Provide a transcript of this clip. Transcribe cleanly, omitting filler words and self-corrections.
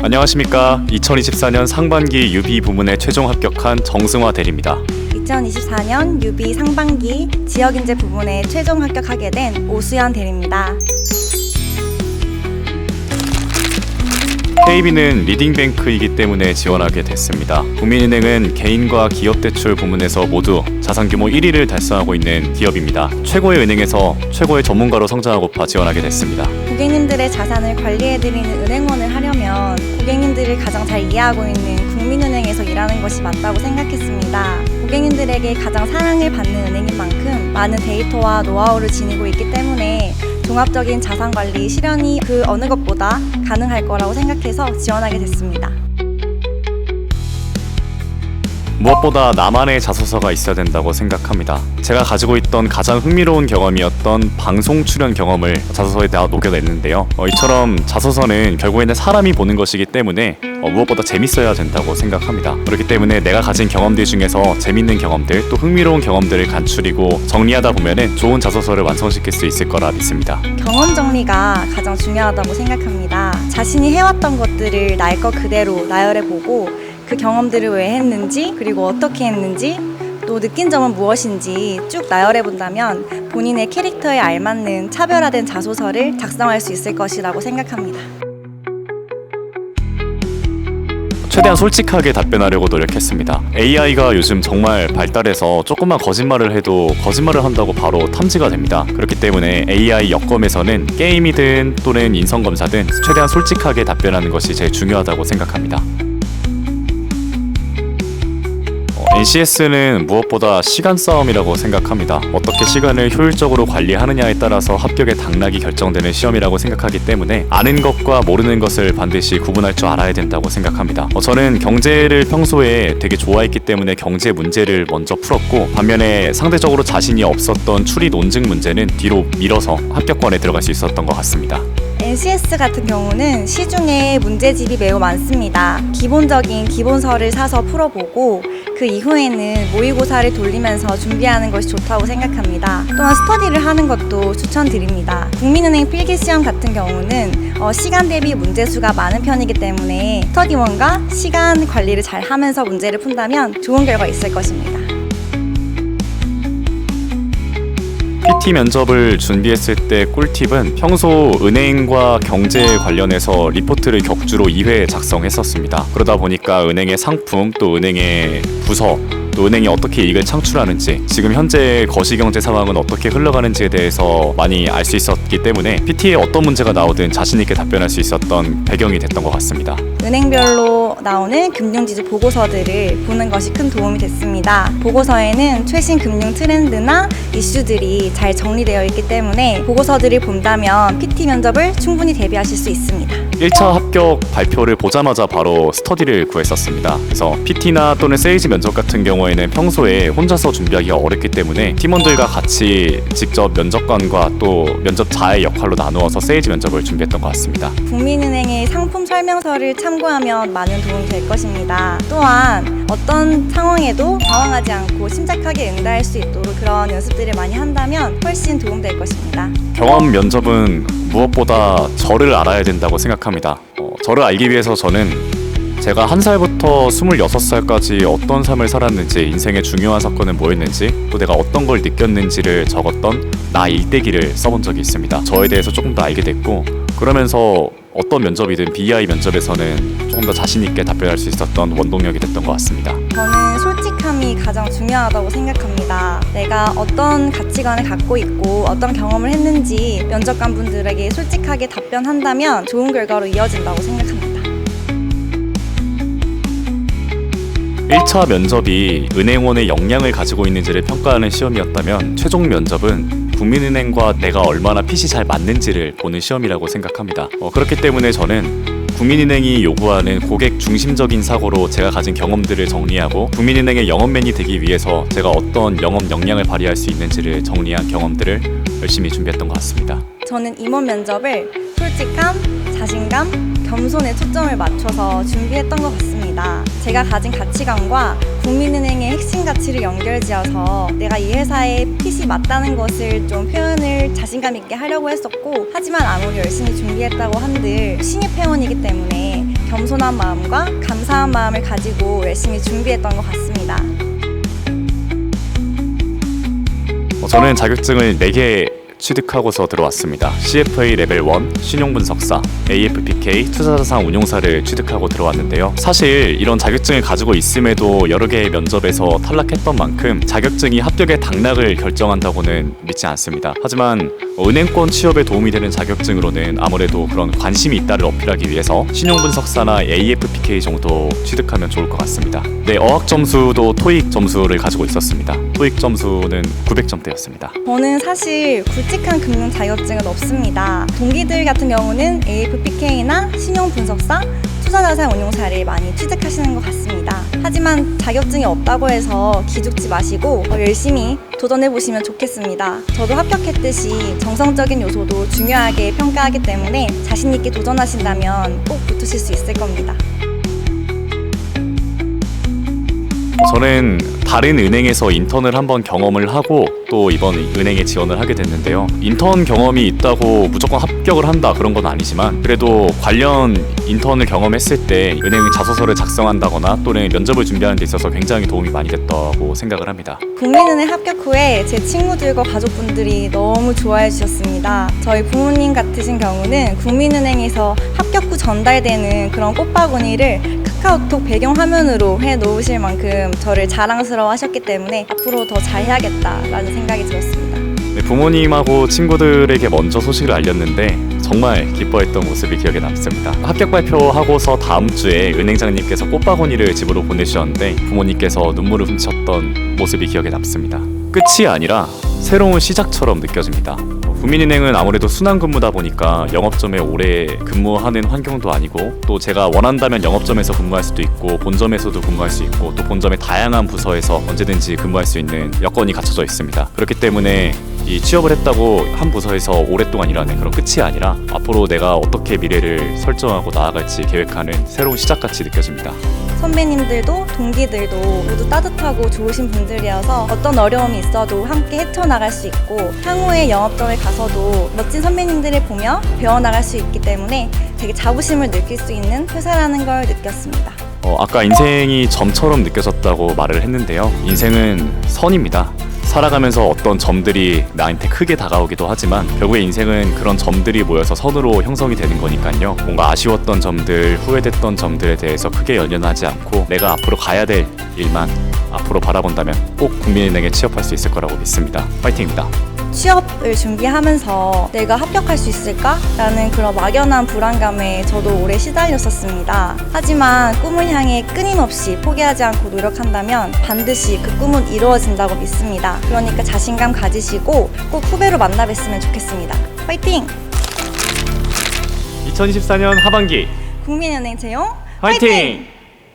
안녕하십니까. 2024년 상반기 유비 부문에 최종 합격한 정승화 대리입니다. 2024년 유비 상반기 지역인재 부문에 최종 합격하게 된 오수연 대리입니다. KB는 리딩뱅크이기 때문에 지원하게 됐습니다. 국민은행은 개인과 기업대출 부문에서 모두 자산규모 1위를 달성하고 있는 기업입니다. 최고의 은행에서 최고의 전문가로 성장하고파 지원하게 됐습니다. 고객님들의 자산을 관리해드리는 은행원을 하려면 고객님들을 가장 잘 이해하고 있는 국민은행에서 일하는 것이 맞다고 생각했습니다. 고객님들에게 가장 사랑을 받는 은행인 만큼 많은 데이터와 노하우를 지니고 있기 때문에 종합적인 자산관리 실현이 그 어느 것보다 가능할 거라고 생각해서 지원하게 됐습니다. 무엇보다 나만의 자소서가 있어야 된다고 생각합니다. 제가 가지고 있던 가장 흥미로운 경험이었던 방송 출연 경험을 자소서에 다 녹여냈는데요. 이처럼 자소서는 결국에는 사람이 보는 것이기 때문에 무엇보다 재밌어야 된다고 생각합니다. 그렇기 때문에 내가 가진 경험들 중에서 재밌는 경험들 또 흥미로운 경험들을 간추리고 정리하다 보면은 좋은 자소서를 완성시킬 수 있을 거라 믿습니다. 경험 정리가 가장 중요하다고 생각합니다. 자신이 해왔던 것들을 날 것 그대로 나열해보고 그 경험들을 왜 했는지 그리고 어떻게 했는지 또 느낀 점은 무엇인지 쭉 나열해본다면 본인의 캐릭터에 알맞는 차별화된 자소서를 작성할 수 있을 것이라고 생각합니다. 최대한 솔직하게 답변하려고 노력했습니다. AI가 요즘 정말 발달해서 조금만 거짓말을 해도 거짓말을 한다고 바로 탐지가 됩니다. 그렇기 때문에 AI 여검에서는 게임이든 또는 인성검사든 최대한 솔직하게 답변하는 것이 제일 중요하다고 생각합니다. NCS는 무엇보다 시간 싸움이라고 생각합니다. 어떻게 시간을 효율적으로 관리하느냐에 따라서 합격의 당락이 결정되는 시험이라고 생각하기 때문에 아는 것과 모르는 것을 반드시 구분할 줄 알아야 된다고 생각합니다. 저는 경제를 평소에 되게 좋아했기 때문에 경제 문제를 먼저 풀었고 반면에 상대적으로 자신이 없었던 추리 논증 문제는 뒤로 밀어서 합격권에 들어갈 수 있었던 것 같습니다. NCS 같은 경우는 시중에 문제집이 매우 많습니다. 기본적인 기본서를 사서 풀어보고 그 이후에는 모의고사를 돌리면서 준비하는 것이 좋다고 생각합니다. 또한 스터디를 하는 것도 추천드립니다. 국민은행 필기시험 같은 경우는 시간 대비 문제수가 많은 편이기 때문에 스터디원과 시간 관리를 잘 하면서 문제를 푼다면 좋은 결과 있을 것입니다. PT 면접을 준비했을 때 꿀팁은 평소 은행과 경제 관련해서 리포트를 격주로 2회 작성했었습니다. 그러다 보니까 은행의 상품 또 은행의 부서 또 은행이 어떻게 이익을 창출하는지 지금 현재 거시경제 상황은 어떻게 흘러가는지에 대해서 많이 알 수 있었기 때문에 PT에 어떤 문제가 나오든 자신 있게 답변할 수 있었던 배경이 됐던 것 같습니다. 은행별로 나오는 금융지주 보고서들을 보는 것이 큰 도움이 됐습니다. 보고서에는 최신 금융 트렌드나 이슈들이 잘 정리되어 있기 때문에 보고서들을 본다면 PT 면접을 충분히 대비하실 수 있습니다. 1차 합격 발표를 보자마자 바로 스터디를 구했었습니다. 그래서 PT나 또는 세일즈 면접 같은 경우에는 평소에 혼자서 준비하기가 어렵기 때문에 팀원들과 같이 직접 면접관과 또 면접자의 역할로 나누어서 세일즈 면접을 준비했던 것 같습니다. 국민은행의 상품 설명서를 참고하면 많은 도움이 될 것입니다. 또한 어떤 상황에도 당황하지 않고 침착하게 응대할 수 있도록 그런 연습들을 많이 한다면 훨씬 도움될 것입니다. 경험 면접은 무엇보다 저를 알아야 된다고 생각합니다. 저를 알기 위해서 저는 제가 1살부터 26살까지 어떤 삶을 살았는지 인생의 중요한 사건은 뭐였는지 또 내가 어떤 걸 느꼈는지를 적었던 나 일대기를 써본 적이 있습니다. 저에 대해서 조금 더 알게 됐고 그러면서 어떤 면접이든 BI 면접에서는 조금 더 자신 있게 답변할 수 있었던 원동력이 됐던 것 같습니다. 저는 솔직함이 가장 중요하다고 생각합니다. 내가 어떤 가치관을 갖고 있고 어떤 경험을 했는지 면접관분들에게 솔직하게 답변한다면 좋은 결과로 이어진다고 생각합니다. 1차 면접이 은행원의 역량을 가지고 있는지를 평가하는 시험이었다면 최종 면접은 국민은행과 내가 얼마나 핏이 잘 맞는지를 보는 시험이라고 생각합니다. 그렇기 때문에 저는 국민은행이 요구하는 고객 중심적인 사고로 제가 가진 경험들을 정리하고 국민은행의 영업맨이 되기 위해서 제가 어떤 영업 역량을 발휘할 수 있는지를 정리한 경험들을 열심히 준비했던 것 같습니다. 저는 임원 면접을 솔직함, 자신감, 겸손에 초점을 맞춰서 준비했던 것 같습니다. 제가 가진 가치관과 국민은행의 핵심 가치를 연결지어서 내가 이 회사의 핏이 맞다는 것을 좀 표현을 자신감 있게 하려고 했었고, 하지만 아무리 열심히 준비했다고 한들 신입 회원이기 때문에 겸손한 마음과 감사한 마음을 가지고 열심히 준비했던 것 같습니다. 저는 자격증을 4개 취득하고서 들어왔습니다. CFA 레벨 1, 신용분석사, AFPK, 투자자산 운용사를 취득하고 들어왔는데요. 사실 이런 자격증을 가지고 있음에도 여러 개의 면접에서 탈락했던 만큼 자격증이 합격의 당락을 결정한다고는 믿지 않습니다. 하지만 은행권 취업에 도움이 되는 자격증으로는 아무래도 그런 관심이 있다를 어필하기 위해서 신용분석사나 AFPK 정도 취득하면 좋을 것 같습니다. 네, 어학 점수도 토익 점수를 가지고 있었습니다. 토익 점수는 900점대였습니다. 저는 사실 굵직한 금융 자격증은 없습니다. 동기들 같은 경우는 AFPK나 신용분석사, 투자자산 운용사를 많이 취득하시는 것 같습니다. 하지만 자격증이 없다고 해서 기죽지 마시고 열심히 도전해보시면 좋겠습니다. 저도 합격했듯이 정성적인 요소도 중요하게 평가하기 때문에 자신 있게 도전하신다면 꼭 붙으실 수 있을 겁니다. 저는 다른 은행에서 인턴을 한번 경험을 하고 또 이번 은행에 지원을 하게 됐는데요. 인턴 경험이 있다고 무조건 합격을 한다 그런 건 아니지만 그래도 관련 인턴을 경험했을 때 은행 자소서를 작성한다거나 또는 면접을 준비하는 데 있어서 굉장히 도움이 많이 됐다고 생각을 합니다. 국민은행 합격 후에 제 친구들과 가족분들이 너무 좋아해 주셨습니다. 저희 부모님 같으신 경우는 국민은행에서 합격 후 전달되는 그런 꽃바구니를 카카오톡 배경화면으로 해놓으실 만큼 저를 자랑스러워 하셨기 때문에 앞으로 더 잘해야겠다라는 생각이 들었습니다. 네, 부모님하고 친구들에게 먼저 소식을 알렸는데 정말 기뻐했던 모습이 기억에 남습니다. 합격 발표하고서 다음 주에 은행장님께서 꽃바구니를 집으로 보내주셨는데 부모님께서 눈물을 훔쳤던 모습이 기억에 남습니다. 끝이 아니라 새로운 시작처럼 느껴집니다. 국민은행은 아무래도 순환근무다 보니까 영업점에 오래 근무하는 환경도 아니고 또 제가 원한다면 영업점에서 근무할 수도 있고 본점에서도 근무할 수 있고 또 본점의 다양한 부서에서 언제든지 근무할 수 있는 여건이 갖춰져 있습니다. 그렇기 때문에 이 취업을 했다고 한 부서에서 오랫동안 일하는 그런 끝이 아니라 앞으로 내가 어떻게 미래를 설정하고 나아갈지 계획하는 새로운 시작같이 느껴집니다. 선배님들도 동기들도 모두 따뜻하고 좋으신 분들이어서 어떤 어려움이 있어도 함께 헤쳐나갈 수 있고 향후에 영업점에 가서도 멋진 선배님들을 보며 배워나갈 수 있기 때문에 되게 자부심을 느낄 수 있는 회사라는 걸 느꼈습니다. 아까 인생이 점처럼 느껴졌다고 말을 했는데요. 인생은 선입니다. 살아가면서 어떤 점들이 나한테 크게 다가오기도 하지만 결국에 인생은 그런 점들이 모여서 선으로 형성이 되는 거니까요. 뭔가 아쉬웠던 점들, 후회됐던 점들에 대해서 크게 연연하지 않고 내가 앞으로 가야 될 일만 앞으로 바라본다면 꼭 국민은행에 취업할 수 있을 거라고 믿습니다. 파이팅입니다. 취업을 준비하면서 내가 합격할 수 있을까? 라는 그런 막연한 불안감에 저도 오래 시달렸었습니다. 하지만 꿈을 향해 끊임없이 포기하지 않고 노력한다면 반드시 그 꿈은 이루어진다고 믿습니다. 그러니까 자신감 가지시고 꼭 후배로 만나 뵀으면 좋겠습니다. 화이팅! 2024년 하반기 국민은행 채용 화이팅!